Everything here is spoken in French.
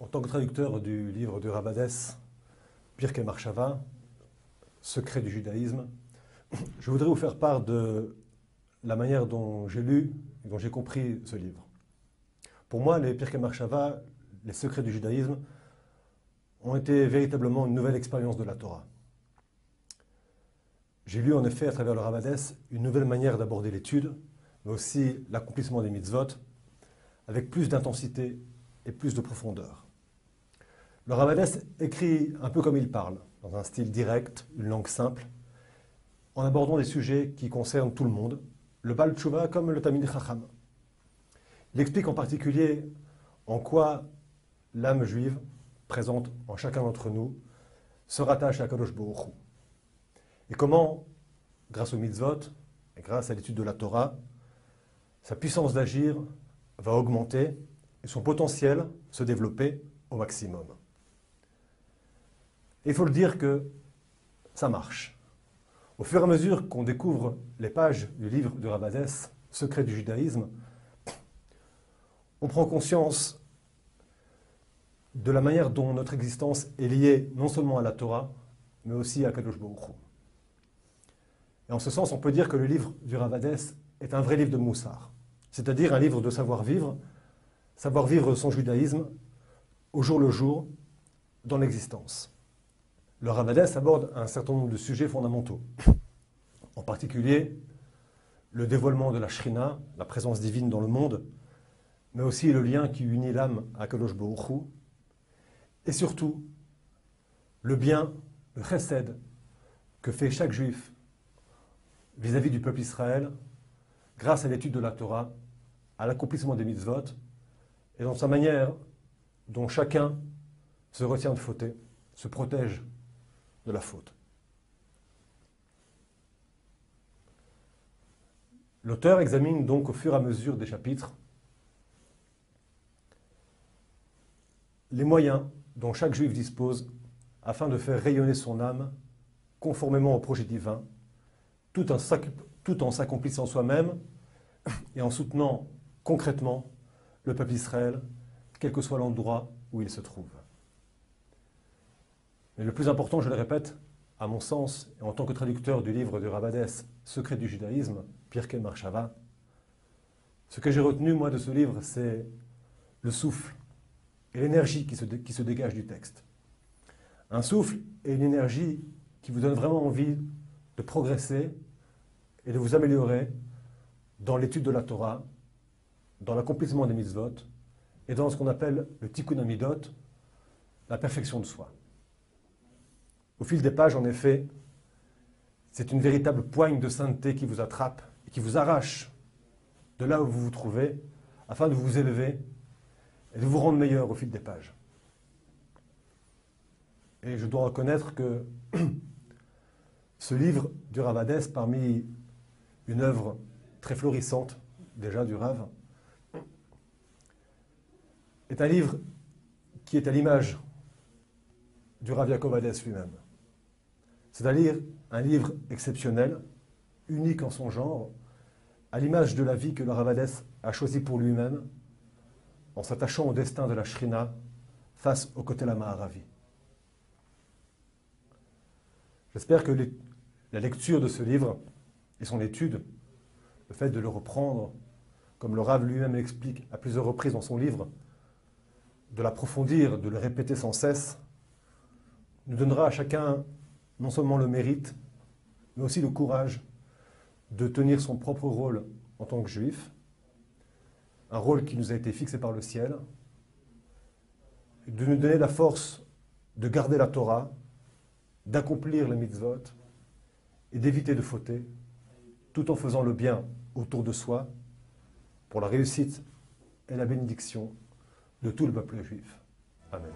En tant que traducteur du livre de Rav Hadès, Pirkei Marchava, Secret du judaïsme, je voudrais vous faire part de la manière dont j'ai lu et dont j'ai compris ce livre. Pour moi, les Pirkei Marchava, les secrets du judaïsme, ont été véritablement une nouvelle expérience de la Torah. J'ai lu en effet à travers le Rav Hadès une nouvelle manière d'aborder l'étude, mais aussi l'accomplissement des mitzvot, avec plus d'intensité et plus de profondeur. Le Rav Hadès écrit un peu comme il parle, dans un style direct, une langue simple, en abordant des sujets qui concernent tout le monde, le Baal Tshuva comme le Talmidei Chacham. Il explique en particulier en quoi l'âme juive, présente en chacun d'entre nous, se rattache à Kadosh Baruch Hu. Et comment, grâce aux mitzvot et grâce à l'étude de la Torah, sa puissance d'agir va augmenter et son potentiel se développer au maximum. Et il faut le dire que ça marche. Au fur et à mesure qu'on découvre les pages du livre de Rav Hadès, Secret du judaïsme, on prend conscience de la manière dont notre existence est liée non seulement à la Torah, mais aussi à Kadosh Baruch Hu. Et en ce sens, on peut dire que le livre du Rav Hadès est un vrai livre de Moussar, c'est-à-dire un livre de savoir-vivre son judaïsme au jour le jour dans l'existence. Le Rav Hadès aborde un certain nombre de sujets fondamentaux, en particulier le dévoilement de la Shrina, la présence divine dans le monde, mais aussi le lien qui unit l'âme à Kadosh Baruch Hu, et surtout le bien, le chesed que fait chaque juif vis-à-vis du peuple Israël grâce à l'étude de la Torah, à l'accomplissement des mitzvot et dans sa manière dont chacun se retient de fauter, se protège de la faute. L'auteur examine donc au fur et à mesure des chapitres les moyens dont chaque juif dispose afin de faire rayonner son âme conformément au projet divin, tout en s'accomplissant soi-même et en soutenant concrètement le peuple Israël, quel que soit l'endroit où il se trouve. Mais le plus important, je le répète, à mon sens, et en tant que traducteur du livre de Rav Hadès, Secret du judaïsme, Pirkei Marchava, ce que j'ai retenu, moi, de ce livre, c'est le souffle et l'énergie qui se dégage du texte. Un souffle et une énergie qui vous donnent vraiment envie de progresser et de vous améliorer dans l'étude de la Torah, dans l'accomplissement des mitzvot et dans ce qu'on appelle le tikkun hamidot, la perfection de soi. Au fil des pages, en effet, c'est une véritable poigne de sainteté qui vous attrape et qui vous arrache de là où vous vous trouvez afin de vous élever et de vous rendre meilleur au fil des pages. Et je dois reconnaître que ce livre du Rav Hadès, parmi une œuvre très florissante déjà du Rav, est un livre qui est à l'image du Rav Yaakov Hadès lui-même. C'est-à-dire un livre exceptionnel, unique en son genre, à l'image de la vie que le Rav Hadès a choisi pour lui-même, en s'attachant au destin de la Shrina face au Kotel HaMa'aravi. J'espère que la lecture de ce livre et son étude, le fait de le reprendre, comme le Rav lui-même l'explique à plusieurs reprises dans son livre, de l'approfondir, de le répéter sans cesse, nous donnera à chacun non seulement le mérite, mais aussi le courage de tenir son propre rôle en tant que juif, un rôle qui nous a été fixé par le ciel, de nous donner la force de garder la Torah, d'accomplir les mitzvot et d'éviter de fauter, tout en faisant le bien autour de soi pour la réussite et la bénédiction de tout le peuple juif. Amen.